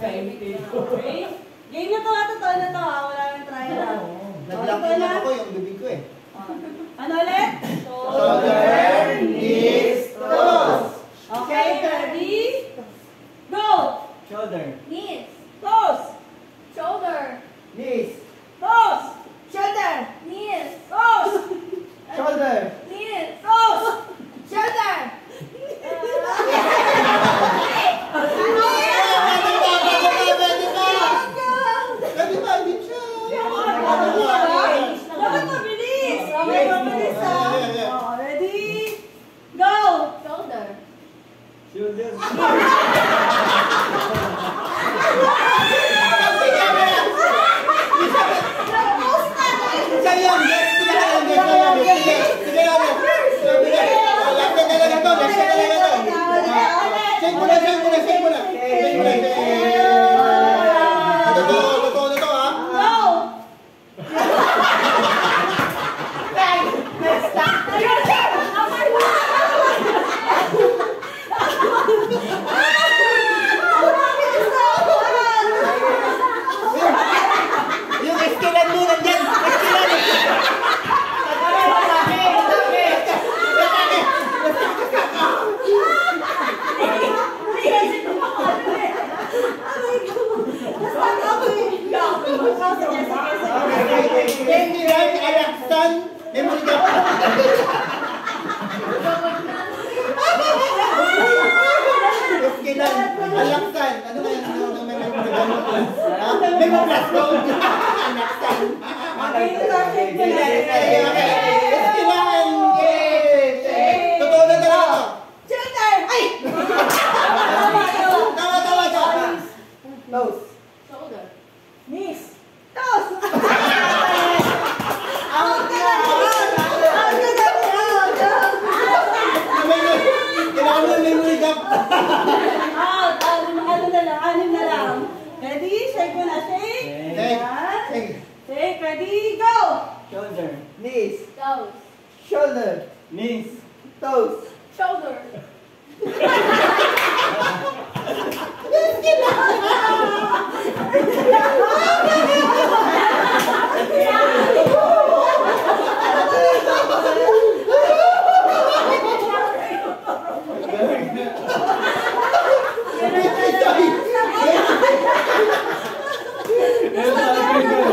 Okay? Game na to, totoo na to ha. Wala nang try lang. Nag-lock na ako yung bibig ko eh. Ano ulit? Shoulder, knees, toes. Okay, ready? Go! Shoulder, Knees. Toes! Shoulder. knees, Toes! Shoulder. Knees. Toes! shoulder. Knees. Toes! Shoulder. Dapat mabilis! Okay, mabilis ha. Ready? Go! Shoulder. Shoulder. Alaksan. Ano nga yung may mga plastic. Alaksan. Totoo na talaga. Shoulder! Ay! Tawa. Nose. Shoulder. Knees! Toes! Kailangan mo may wig up. Anim na lang. Ready? Shake mo na. Shake. Shake. Shake. Ready? Go! Shoulder. Knees. Toes. Shoulder. Knees. Toes. Shoulder. Kailangan